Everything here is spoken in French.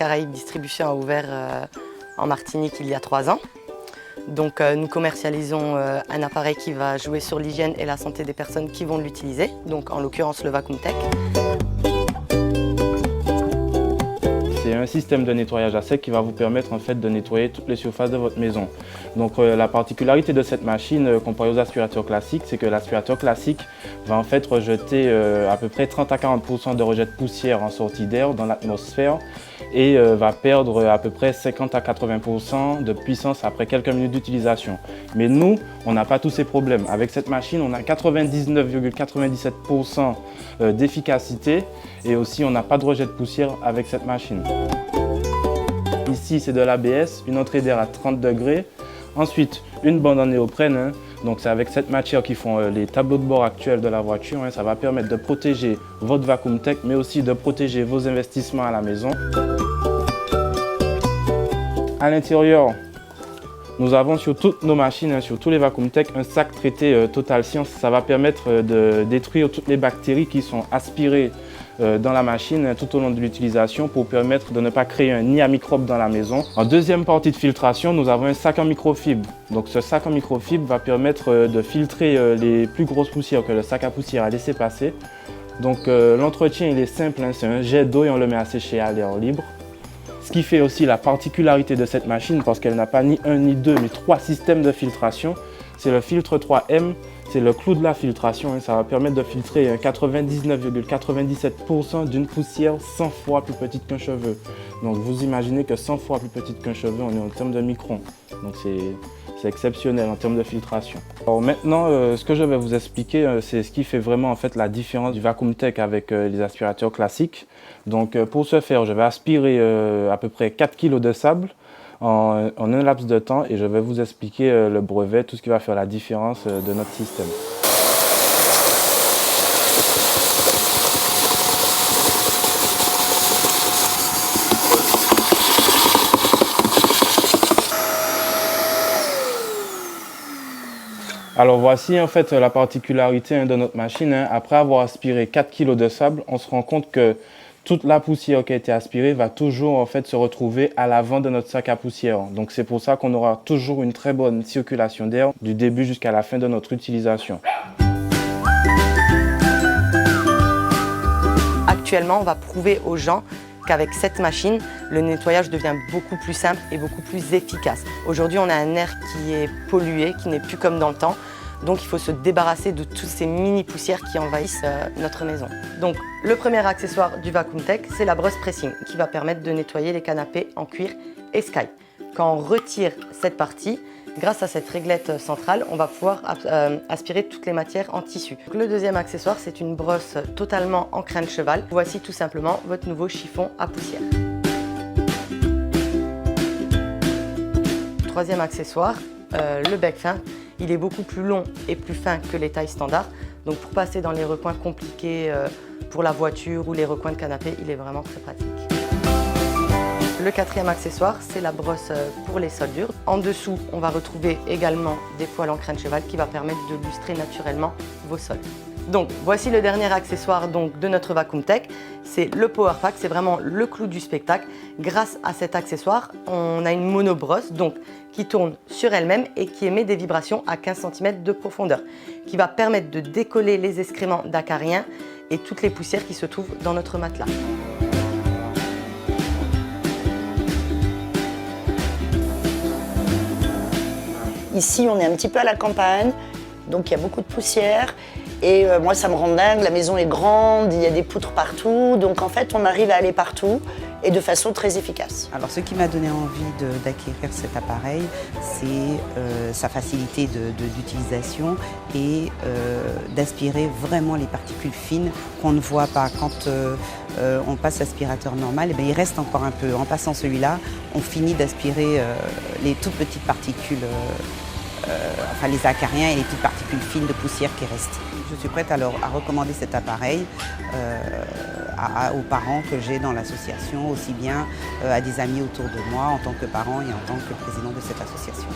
Caraïbes Distribution a ouvert en Martinique il y a 3 ans. Donc nous commercialisons un appareil qui va jouer sur l'hygiène et la santé des personnes qui vont l'utiliser, donc en l'occurrence le VacuumTech. C'est un système de nettoyage à sec qui va vous permettre en fait de nettoyer toutes les surfaces de votre maison. Donc la particularité de cette machine comparée aux aspirateurs classiques, c'est que l'aspirateur classique va en fait rejeter à peu près 30 à 40% de rejet de poussière en sortie d'air dans l'atmosphère et va perdre à peu près 50 à 80% de puissance après quelques minutes d'utilisation. Mais nous, on n'a pas tous ces problèmes. Avec cette machine, on a 99,97% d'efficacité et aussi on n'a pas de rejet de poussière avec cette machine. Ici, c'est de l'ABS, une entrée d'air à 30 degrés. Ensuite, une bande en néoprène. Hein. Donc c'est avec cette matière qui font les tableaux de bord actuels de la voiture. Hein. Ça va permettre de protéger votre VacuumTech, mais aussi de protéger vos investissements à la maison. À l'intérieur, nous avons sur toutes nos machines, hein, sur tous les VacuumTech, un sac traité Total Science. Ça va permettre de détruire toutes les bactéries qui sont aspirées dans la machine tout au long de l'utilisation pour permettre de ne pas créer un nid à microbes dans la maison. En deuxième partie de filtration, nous avons un sac en microfibre. Donc ce sac en microfibre va permettre de filtrer les plus grosses poussières que le sac à poussière a laissé passer. Donc l'entretien il est simple, hein, c'est un jet d'eau et on le met à sécher à l'air libre. Ce qui fait aussi la particularité de cette machine, parce qu'elle n'a pas ni un ni deux, mais 3 systèmes de filtration, c'est le filtre 3M. C'est le clou de la filtration, hein. Ça va permettre de filtrer 99,97% d'une poussière 100 fois plus petite qu'un cheveu. Donc vous imaginez que 100 fois plus petite qu'un cheveu, on est en termes de microns. Donc c'est exceptionnel en termes de filtration. Alors maintenant, ce que je vais vous expliquer, c'est ce qui fait vraiment en fait la différence du VacuumTech avec les aspirateurs classiques. Donc pour ce faire, je vais aspirer à peu près 4 kg de sable en un laps de temps et je vais vous expliquer le brevet, tout ce qui va faire la différence de notre système. Alors voici en fait la particularité de notre machine. Après avoir aspiré 4 kg de sable, on se rend compte que toute la poussière qui a été aspirée va toujours en fait se retrouver à l'avant de notre sac à poussière. Donc c'est pour ça qu'on aura toujours une très bonne circulation d'air du début jusqu'à la fin de notre utilisation. Actuellement, on va prouver aux gens qu'avec cette machine, le nettoyage devient beaucoup plus simple et beaucoup plus efficace. Aujourd'hui, on a un air qui est pollué, qui n'est plus comme dans le temps. Donc il faut se débarrasser de toutes ces mini poussières qui envahissent notre maison. Donc le premier accessoire du VacuumTech, c'est la brosse pressing qui va permettre de nettoyer les canapés en cuir et Sky. Quand on retire cette partie, grâce à cette réglette centrale, on va pouvoir aspirer toutes les matières en tissu. Donc, le deuxième accessoire, c'est une brosse totalement en crin de cheval. Voici tout simplement votre nouveau chiffon à poussière. Troisième accessoire, le bec fin. Il est beaucoup plus long et plus fin que les tailles standards. Donc pour passer dans les recoins compliqués pour la voiture ou les recoins de canapé, il est vraiment très pratique. Le quatrième accessoire, c'est la brosse pour les soldures. En dessous, on va retrouver également des poils en crin de cheval qui va permettre de lustrer naturellement vos sols. Donc voici le dernier accessoire de notre VacuumTech, c'est le Power Pack, c'est vraiment le clou du spectacle. Grâce à cet accessoire, on a une monobrosse qui tourne sur elle-même et qui émet des vibrations à 15 cm de profondeur, qui va permettre de décoller les excréments d'acariens et toutes les poussières qui se trouvent dans notre matelas. Ici, on est un petit peu à la campagne, donc il y a beaucoup de poussière. Et moi, ça me rend dingue, la maison est grande, il y a des poutres partout. Donc en fait, on arrive à aller partout et de façon très efficace. Alors ce qui m'a donné envie d'acquérir cet appareil, c'est sa facilité d'utilisation et d'aspirer vraiment les particules fines qu'on ne voit pas. Quand on passe l'aspirateur normal, eh bien, il reste encore un peu. En passant celui-là, on finit d'aspirer les toutes petites particules, enfin les acariens et les petites particules fines de poussière qui restent. Je suis prête alors à recommander cet appareil aux parents que j'ai dans l'association, aussi bien à des amis autour de moi en tant que parent et en tant que président de cette association.